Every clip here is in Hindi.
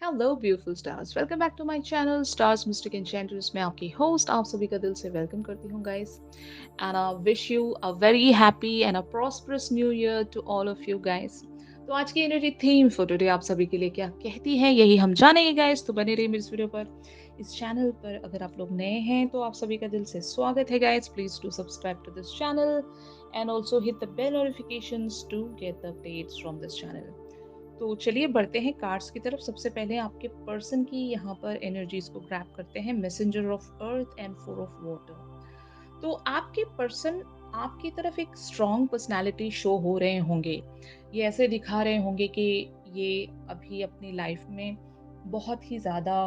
Hello beautiful stars, welcome back to my channel stars mystic enchanters. मैं आपकी होस्ट आप सभी का दिल से वेलकम करती हूँ guys, and I wish you a very happy and a prosperous new year to all of you guys. तो आज की एनर्जी थीम फॉर टुडे आप सभी के लिए क्या कहती है, यही हम जानेंगे गाइस। तो बने रहिए मेरे इस वीडियो पर। इस चैनल पर अगर आप लोग नए हैं तो आप सभी का दिल से स्वागत है guys. Please do subscribe to this channel and also hit the bell notifications to get the updates from this channel. तो चलिए बढ़ते हैं कार्ड्स की तरफ। सबसे पहले आपके पर्सन की यहाँ पर एनर्जीज को ग्रैब करते हैं। Messenger of earth and four of water. तो आपके पर्सन आपकी तरफ एक स्ट्रॉन्ग पर्सनालिटी शो हो रहे होंगे। ये ऐसे दिखा रहे होंगे कि ये अभी अपनी लाइफ में बहुत ही ज़्यादा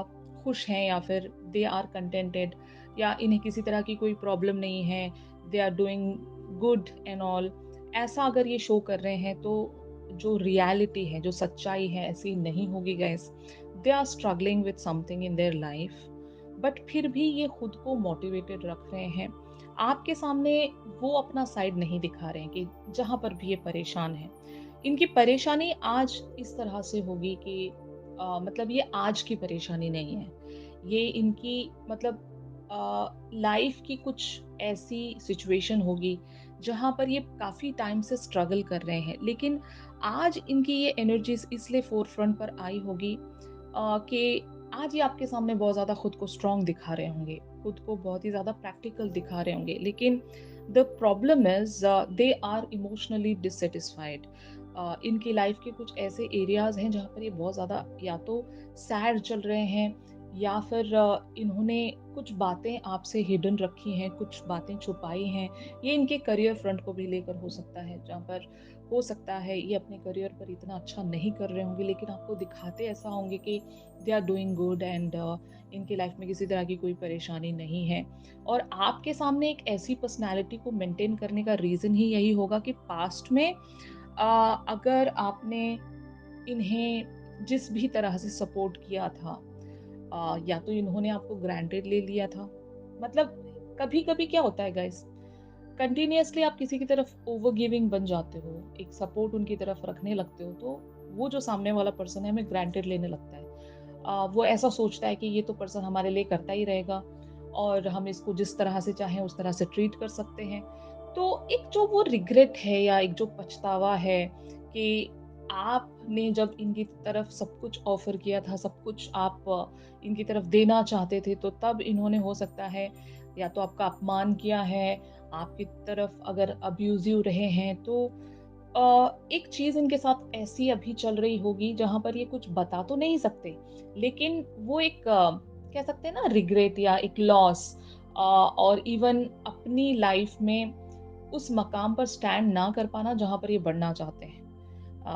खुश हैं, या फिर दे आर कंटेंटेड, या इन्हें किसी तरह की कोई प्रॉब्लम नहीं है, they are doing good and all. ऐसा अगर ये शो कर रहे हैं तो जो रियलिटी है, जो सच्चाई है, ऐसी नहीं होगी guys. They are struggling with something in their life, but फिर भी ये खुद को मोटिवेटेड रख रहे हैं। आपके सामने वो अपना साइड नहीं दिखा रहे हैं कि जहां पर भी ये परेशान है। इनकी परेशानी आज इस तरह से होगी कि मतलब ये आज की परेशानी नहीं है। ये इनकी मतलब लाइफ की कुछ ऐसी सिचुएशन होगी जहाँ पर ये काफ़ी टाइम से स्ट्रगल कर रहे हैं, लेकिन आज इनकी ये एनर्जीज इसलिए फोरफ्रंट पर आई होगी कि आज ये आपके सामने बहुत ज़्यादा खुद को स्ट्रांग दिखा रहे होंगे, खुद को बहुत ही ज़्यादा प्रैक्टिकल दिखा रहे होंगे। लेकिन the problem is they are emotionally dissatisfied. इनकी लाइफ के कुछ ऐसे एरियाज हैं जहाँ पर ये बहुत ज़्यादा या तो सैड चल रहे हैं, या फिर इन्होंने कुछ बातें आपसे हिडन रखी हैं, कुछ बातें छुपाई हैं। ये इनके करियर फ्रंट को भी लेकर हो सकता है, जहाँ पर हो सकता है ये अपने करियर पर इतना अच्छा नहीं कर रहे होंगे, लेकिन आपको दिखाते ऐसा होंगे कि they are doing good and इनकी लाइफ में किसी तरह की कोई परेशानी नहीं है। और आपके सामने एक ऐसी पर्सनालिटी को मेंटेन करने का रीज़न ही यही होगा कि पास्ट में अगर आपने इन्हें जिस भी तरह से सपोर्ट किया था, या तो इन्होंने आपको ग्रांटेड ले लिया था। मतलब कभी-कभी क्या होता है गाइस, कंटिन्यूअसली आप किसी की तरफ ओवर गिविंग बन जाते हो, एक सपोर्ट उनकी तरफ रखने लगते हो, तो वो जो सामने वाला पर्सन है हमें ग्रांटेड लेने लगता है। वो ऐसा सोचता है कि ये तो पर्सन हमारे लिए करता ही रहेगा और हम इसको जिस तरह से चाहें उस तरह से ट्रीट कर सकते हैं। तो एक जो वो रिग्रेट है या एक जो पछतावा है कि आपने जब इनकी तरफ सब कुछ ऑफर किया था, सब कुछ आप इनकी तरफ देना चाहते थे, तो तब इन्होंने हो सकता है या तो आपका अपमान किया है, आपकी तरफ अगर अब्यूज़िव रहे हैं, तो एक चीज़ इनके साथ ऐसी अभी चल रही होगी जहाँ पर ये कुछ बता तो नहीं सकते, लेकिन वो एक कह सकते हैं ना रिग्रेट या एक लॉस, और इवन अपनी लाइफ में उस मकाम पर स्टैंड ना कर पाना जहाँ पर ये बढ़ना चाहते हैं।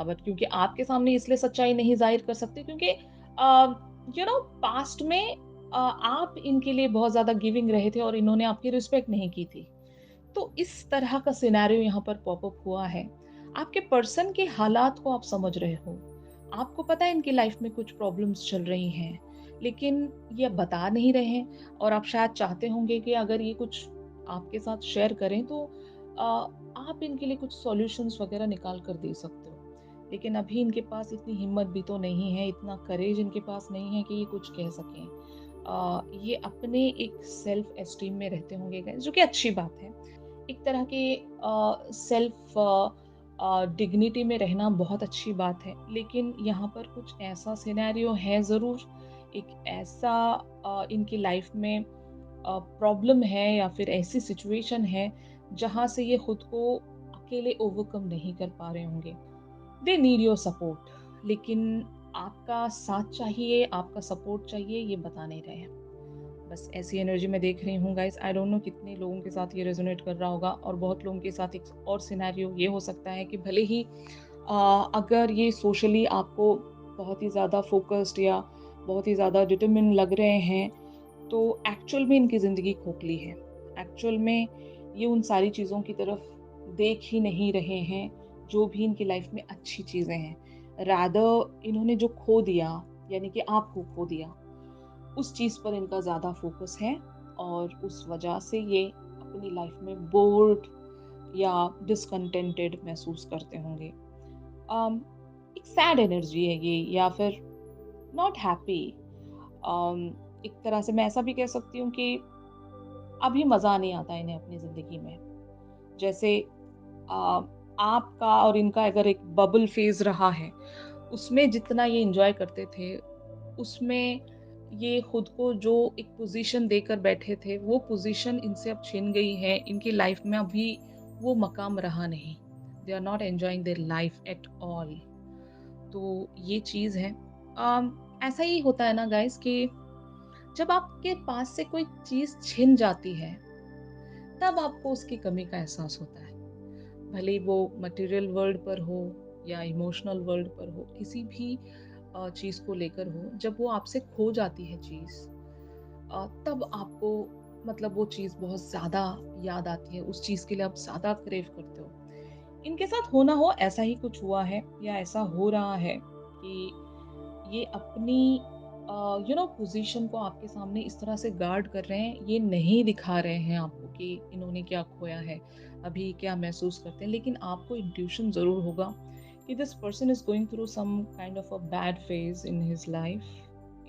बट क्योंकि आपके सामने इसलिए सच्चाई नहीं ज़ाहिर कर सकते क्योंकि पास्ट में आप इनके लिए बहुत ज़्यादा गिविंग रहे थे और इन्होंने आपकी रिस्पेक्ट नहीं की थी। तो इस तरह का सिनेरियो यहाँ पर पॉप अप हुआ है। आपके पर्सन के हालात को आप समझ रहे हो। आपको पता है इनकी लाइफ में कुछ प्रॉब्लम्स चल रही हैं, लेकिन ये बता नहीं रहे हैं, और आप शायद चाहते होंगे कि अगर ये कुछ आपके साथ शेयर करें तो आप इनके लिए कुछ सॉल्यूशंस वगैरह निकाल कर दे सकते हो। लेकिन अभी इनके पास इतनी हिम्मत भी तो नहीं है, इतना करेज इनके पास नहीं है कि ये कुछ कह सकें। ये अपने एक सेल्फ एस्टीम में रहते होंगे गाइस, जो कि अच्छी बात है। एक तरह के सेल्फ डिग्निटी में रहना बहुत अच्छी बात है, लेकिन यहाँ पर कुछ ऐसा सिनेरियो है ज़रूर, एक ऐसा इनकी लाइफ में प्रॉब्लम है या फिर ऐसी सिचुएशन है जहाँ से ये खुद को अकेले ओवरकम नहीं कर पा रहे होंगे। दे नीड योर सपोर्ट, लेकिन आपका साथ चाहिए, आपका सपोर्ट चाहिए, ये बता नहीं रहे हैं। बस ऐसी एनर्जी मैं देख रही हूँ गाइस। आई डोंट नो कितने लोगों के साथ ये रेजोनेट कर रहा होगा, और बहुत लोगों के साथ एक और सिनेरियो ये हो सकता है कि भले ही अगर ये सोशली आपको बहुत ही ज़्यादा फोकस्ड या बहुत ही ज़्यादा डिटरमिन लग रहे हैं, तो एक्चुअल में इनकी ज़िंदगी खोखली है। एक्चुअल में ये उन सारी चीज़ों की तरफ देख ही नहीं रहे हैं जो भी इनकी लाइफ में अच्छी चीज़ें हैं। रादर इन्होंने जो खो दिया, यानी कि आपको खो दिया, उस चीज़ पर इनका ज़्यादा फ़ोकस है, और उस वजह से ये अपनी लाइफ में बोर्ड या डिसकंटेंटेड महसूस करते होंगे। एक सैड एनर्जी है ये, या फिर नॉट हैप्पी। एक तरह से मैं ऐसा भी कह सकती हूँ कि अभी मज़ा नहीं आता इन्हें अपनी ज़िंदगी में। जैसे अ, आपका और इनका अगर एक बबल फ़ेज़ रहा है, उसमें जितना ये एन्जॉय करते थे, उसमें ये खुद को जो एक पोज़ीशन देकर बैठे थे, वो पोज़ीशन इनसे अब छिन गई है। इनकी लाइफ़ में अभी वो मकाम रहा नहीं। They are not enjoying their life at all. तो ये चीज़ है। ऐसा ही होता है ना गाइज़ कि जब आपके पास से कोई चीज़ छिन जाती है, तब आपको उसकी कमी का एहसास होता है। भले ही वो मटेरियल वर्ल्ड पर हो या इमोशनल वर्ल्ड पर हो, किसी भी चीज़ को लेकर हो, जब वो आपसे खो जाती है चीज़, तब आपको मतलब वो चीज़ बहुत ज़्यादा याद आती है, उस चीज़ के लिए आप ज़्यादा क्रेव करते हो। इनके साथ हो ना हो ऐसा ही कुछ हुआ है या ऐसा हो रहा है कि ये अपनी पोज़ीशन को आपके सामने इस तरह से गार्ड कर रहे हैं, ये नहीं दिखा रहे हैं आपको कि इन्होंने क्या खोया है, अभी क्या महसूस करते हैं। लेकिन आपको इंट्यूशन ज़रूर होगा कि this person is going through some kind of a bad phase in his life,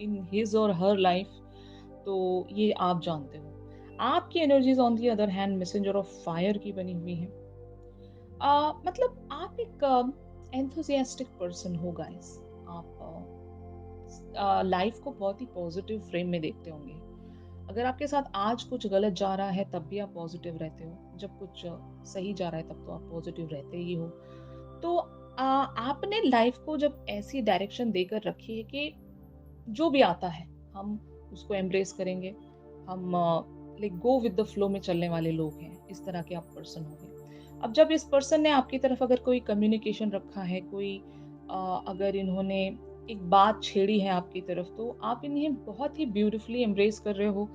in his or her life. तो ये आप जानते हो। आपकी energies on the other hand messenger of fire की बनी हुई हैं। मतलब आप एक एंथुसियास्टिक पर्सन हो गाइस। आप लाइफ को बहुत ही पॉजिटिव फ्रेम में देखते होंगे। अगर आपके साथ आज कुछ गलत जा रहा है तब भी आप पॉजिटिव रहते हो, जब कुछ सही जा रहा है तब तो आप पॉजिटिव रहते ही हो। तो आपने लाइफ को जब ऐसी डायरेक्शन देकर रखी है कि जो भी आता है हम उसको एम्ब्रेस करेंगे, हम like go with the flow में चलने वाले लोग हैं, इस तरह के आप पर्सन होंगे। अब जब इस पर्सन ने आपकी तरफ अगर कोई कम्युनिकेशन रखा है, कोई अगर इन्होंने एक बात छेड़ी है आपकी तरफ, तो आप इन्हें बहुत ही ब्यूटीफुली एम्ब्रेस कर रहे हो,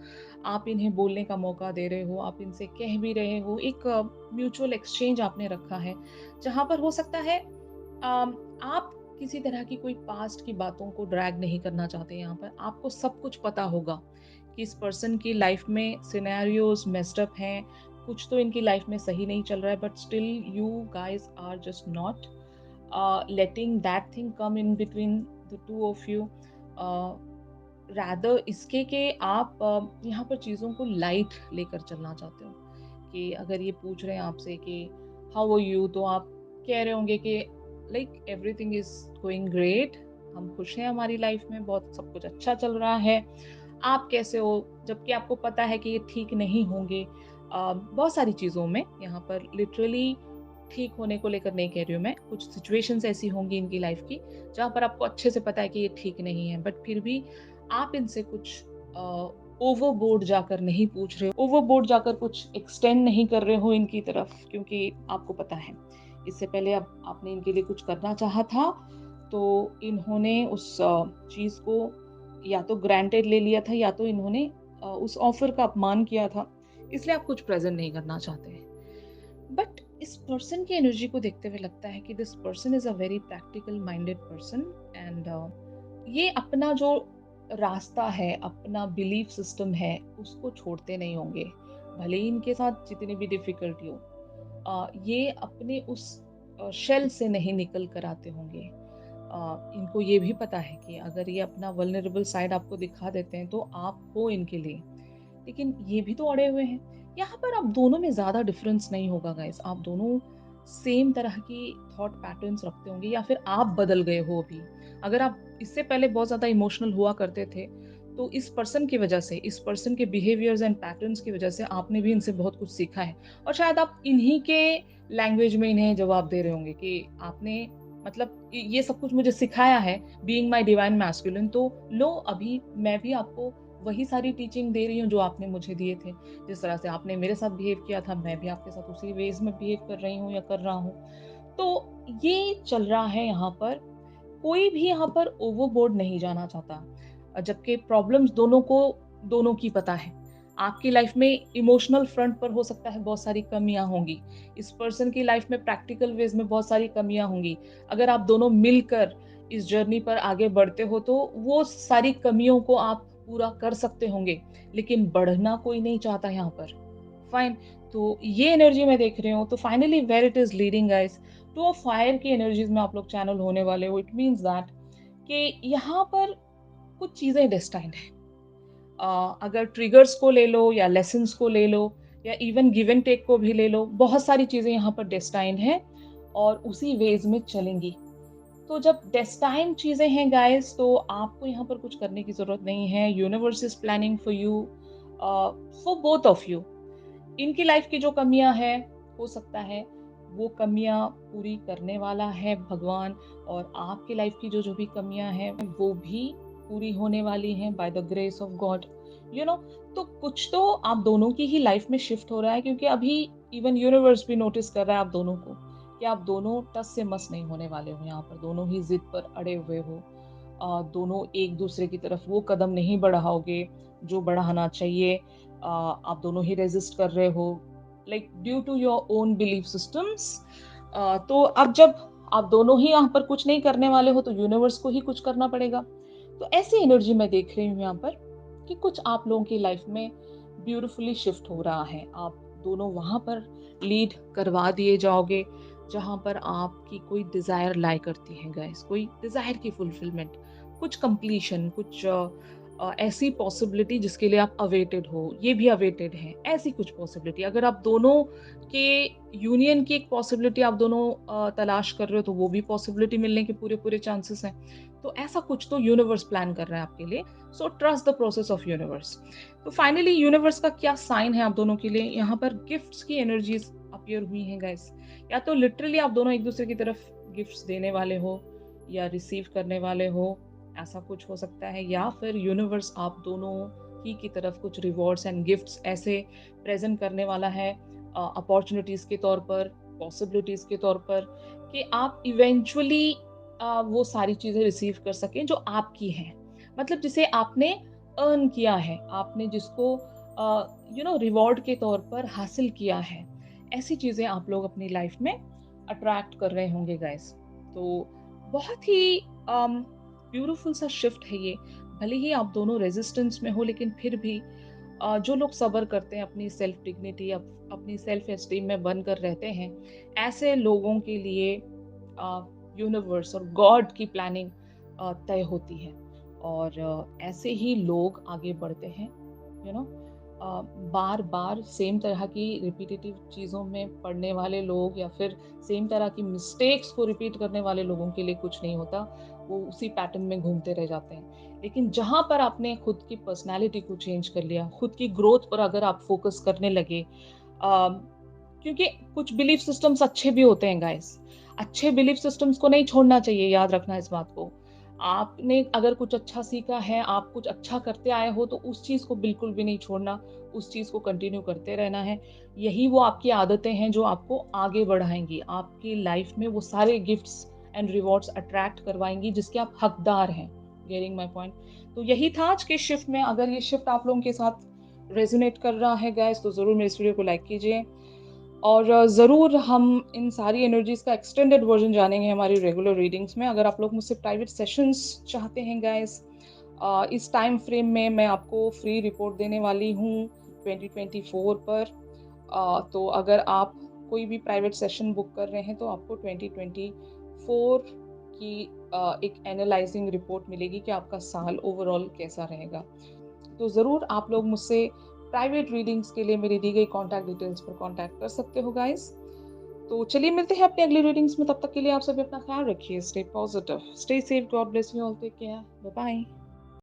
आप इन्हें बोलने का मौका दे रहे हो, आप इनसे कह भी रहे हो, एक म्यूचुअल एक्सचेंज आपने रखा है, जहाँ पर हो सकता है आप किसी तरह की कोई पास्ट की बातों को ड्रैग नहीं करना चाहते यहाँ पर। आपको सब कुछ पता होगा कि इस पर्सन की लाइफ में सिनेरियोज़ मेस्ड अप हैं, कुछ तो इनकी लाइफ में सही नहीं चल रहा है, but still you guys are just not letting that thing come in between the two of you. uh, rather इसके कि आप यहाँ पर चीज़ों को लाइट लेकर चलना चाहते हो कि अगर ये पूछ रहे हैं आपसे कि हाउ आर यू, तो आप कह रहे होंगे कि like everything is going great, हम खुश हैं, हमारी लाइफ में बहुत सब कुछ अच्छा चल रहा है। आप कैसे हो, जबकि आपको पता है कि ये ठीक नहीं होंगे। बहुत सारी चीज़ों में यहाँ पर लिटरली ठीक होने को लेकर नहीं कह रही हूँ मैं, कुछ सिचुएशंस ऐसी होंगी इनकी लाइफ की जहाँ पर आपको अच्छे से पता है कि ये ठीक नहीं है, बट फिर भी आप इनसे कुछ ओवरबोर्ड जाकर नहीं पूछ रहे हो, ओवरबोर्ड जाकर कुछ एक्सटेंड नहीं कर रहे हो इनकी तरफ, क्योंकि आपको पता है इससे पहले अब आपने इनके लिए कुछ करना चाहा था, तो इन्होंने उस चीज़ को या तो ग्रांटेड ले लिया था या तो इन्होंने उस ऑफर का अपमान किया था, इसलिए आप कुछ प्रेजेंट नहीं करना चाहते हैं। बट इस पर्सन की एनर्जी को देखते हुए लगता है कि this person is a very practical minded person, and ये अपना जो रास्ता है, अपना बिलीफ सिस्टम है, उसको छोड़ते नहीं होंगे, भले ही इनके साथ जितनी भी डिफिकल्टी हो। ये अपने उस शेल से नहीं निकल कर आते होंगे। इनको ये भी पता है कि अगर ये अपना वल्नरेबल साइड आपको दिखा देते हैं तो आप हो इनके लिए, लेकिन ये भी तो अड़े हुए हैं। यहाँ पर आप दोनों में ज़्यादा डिफरेंस नहीं होगा गाइस, आप दोनों सेम तरह की थॉट पैटर्न्स रखते होंगे या फिर आप बदल गए हो अभी। अगर आप इससे पहले बहुत ज़्यादा इमोशनल हुआ करते थे, तो इस पर्सन की वजह से, इस पर्सन के बिहेवियर्स एंड पैटर्न्स की वजह से आपने भी इनसे बहुत कुछ सीखा है, और शायद आप इन्हीं के लैंग्वेज में इन्हें जवाब दे रहे होंगे कि आपने मतलब ये सब कुछ मुझे सिखाया है बीइंग माय डिवाइन मैस्कुलिन, तो लो अभी मैं भी आपको वही सारी टीचिंग दे रही हूँ जो आपने मुझे दिए थे। जिस तरह से आपने मेरे साथ बिहेव किया था, मैं भी आपके साथ उसी वेज़ में बिहेव कर रही हूँ या कर रहा हूँ। तो ये चल रहा है यहाँ पर, कोई भी यहाँ पर ओवरबोर्ड नहीं जाना चाहता। जबकि प्रॉब्लम्स दोनों को दोनों की पता है। आपकी लाइफ में इमोशनल फ्रंट पर हो सकता है बहुत सारी कमियाँ होंगी। इस पर्सन की लाइफ में प्रैक्टिकल वेज़ में बहुत सारी कमियाँ होंगी। अगर आप दोनों मिलकर इस जर्नी पर आगे बढ़ते हो तो वो सारी कमियों को आप पूरा कर सकते होंगे, लेकिन बढ़ना कोई नहीं चाहता यहाँ पर। फाइन, तो ये एनर्जी मैं देख रही हूँ, तो finally where it is leading guys, to a fire की एनर्जीज़ में आप लोग चैनल होने वाले हो। इट मीन्स दैट कि यहाँ पर कुछ चीज़ें डेस्टाइन्ड है। अगर ट्रिगर्स को ले लो या लेसन्स को ले लो या इवन गिव एंड टेक को भी ले लो, बहुत सारी चीज़ें यहाँ पर डेस्टाइन्ड हैं और उसी वेज़ में चलेंगी। तो जब डेस्टाइन्ड चीज़ें हैं गाइस, तो आपको यहाँ पर कुछ करने की ज़रूरत नहीं है। Universe is planning for you, for both of you. इनकी लाइफ की जो कमियां हैं, हो सकता है वो कमियां पूरी करने वाला है भगवान, और आपकी लाइफ की जो जो भी कमियां हैं वो भी पूरी होने वाली हैं by the grace of God, you know. तो कुछ तो आप दोनों की ही लाइफ में शिफ्ट हो रहा है, क्योंकि अभी इवन यूनिवर्स भी नोटिस कर रहा है आप दोनों को कि आप दोनों टस से मस नहीं होने वाले हो। यहाँ पर दोनों ही जिद पर अड़े हुए हो, दोनों एक दूसरे की तरफ वो कदम नहीं बढ़ाओगे जो बढ़ाना चाहिए। आप दोनों ही रेजिस्ट कर रहे हो, like due to your own belief systems. तो अब जब आप दोनों ही यहाँ पर कुछ नहीं करने वाले हो, तो यूनिवर्स को ही कुछ करना पड़ेगा। तो ऐसी एनर्जी मैं देख रही हूँ यहाँ पर कि कुछ आप लोगों की लाइफ में ब्यूटिफुली शिफ्ट हो रहा है। आप दोनों वहां पर लीड करवा दिए जाओगे जहां पर आपकी कोई डिजायर लाई करती है गाइस, कोई डिजायर की फुलफिलमेंट, कुछ कंप्लीशन, कुछ ऐसी पॉसिबिलिटी जिसके लिए आप अवेटेड हो, ये भी अवेटेड है, ऐसी कुछ पॉसिबिलिटी। अगर आप दोनों के यूनियन की एक पॉसिबिलिटी आप दोनों तलाश कर रहे हो, तो वो भी पॉसिबिलिटी मिलने के पूरे पूरे चांसेस हैं। तो ऐसा कुछ तो यूनिवर्स प्लान कर रहा है आपके लिए। So trust the process of universe. तो फाइनली यूनिवर्स का क्या साइन है आप दोनों के लिए? यहाँ पर गिफ्ट्स की एनर्जीज अपीयर हुई हैं गाइस। या तो लिटरली आप दोनों एक दूसरे की तरफ गिफ्ट्स देने वाले हो या रिसीव करने वाले हो, ऐसा कुछ हो सकता है। या फिर यूनिवर्स आप दोनों ही की तरफ कुछ रिवॉर्ड्स एंड गिफ्ट्स ऐसे प्रेजेंट करने वाला है, अपॉर्चुनिटीज के तौर पर, पॉसिबिलिटीज के तौर पर, कि आप इवेंचुअली वो सारी चीजें रिसीव कर सकें जो आपकी हैं, मतलब जिसे आपने अर्न किया है, आपने जिसको रिवॉर्ड के तौर पर हासिल किया है। ऐसी चीजें आप लोग अपनी लाइफ में अट्रैक्ट कर रहे होंगे गाइस। तो बहुत ही ब्यूटीफुल सा शिफ्ट है ये। भले ही आप दोनों रेजिस्टेंस में हो, लेकिन फिर भी जो लोग सब्र करते हैं, अपनी सेल्फ डिग्निटी, अपनी सेल्फ एस्टीम में बनकर रहते हैं, ऐसे लोगों के लिए यूनिवर्स और गॉड की प्लानिंग तय होती है। और ऐसे ही लोग आगे बढ़ते हैं, you know. Bar bar same तरह की रिपीटेटिव चीज़ों में पढ़ने वाले लोग या फिर सेम तरह की मिस्टेक्स को रिपीट करने वाले लोगों के लिए कुछ नहीं होता, वो उसी पैटर्न में घूमते रह जाते हैं। लेकिन जहाँ पर आपने खुद की पर्सनालिटी को चेंज कर लिया, खुद की ग्रोथ पर अगर आप फोकस करने लगे, क्योंकि कुछ बिलीफ सिस्टम्स अच्छे भी होते हैं गाइस, अच्छे बिलीफ सिस्टम्स को नहीं छोड़ना चाहिए, याद रखना इस बात को। आपने अगर कुछ अच्छा सीखा है, आप कुछ अच्छा करते आए हो, तो उस चीज़ को बिल्कुल भी नहीं छोड़ना, उस चीज़ को कंटिन्यू करते रहना है। यही वो आपकी आदतें हैं जो आपको आगे बढ़ाएँगी, आपकी लाइफ में वो सारे गिफ्ट्स एंड रिवॉर्ड्स अट्रैक्ट करवाएँगी जिसके आप हकदार हैं। Getting my point? तो यही था आज के शिफ्ट में। अगर ये शिफ्ट आप लोगों के साथ रेज़ोनेट कर रहा है गाइस, तो ज़रूर मेरे इस वीडियो को लाइक कीजिए। और ज़रूर हम इन सारी एनर्जीज़ का एक्सटेंडेड वर्जन जानेंगे हमारी रेगुलर रीडिंग्स में। अगर आप लोग मुझसे प्राइवेट सेशंस चाहते हैं गाइस, इस टाइम फ्रेम में मैं आपको फ्री रिपोर्ट देने वाली हूँ 2024 पर। तो अगर आप कोई भी प्राइवेट सेशन बुक कर रहे हैं, तो आपको 2024 की एक एनालाइजिंग रिपोर्ट मिलेगी कि आपका साल ओवरऑल कैसा रहेगा। तो ज़रूर आप लोग मुझसे प्राइवेट रीडिंग्स के लिए मेरी दी गई कॉन्टैक्ट डिटेल्स पर कॉन्टैक्ट कर सकते हो गाइस। तो चलिए मिलते हैं अपनी अगली रीडिंग्स में। तब तक के लिए आप सभी अपना ख्याल रखिए। Stay positive, stay safe, God bless you all, take care, bye bye.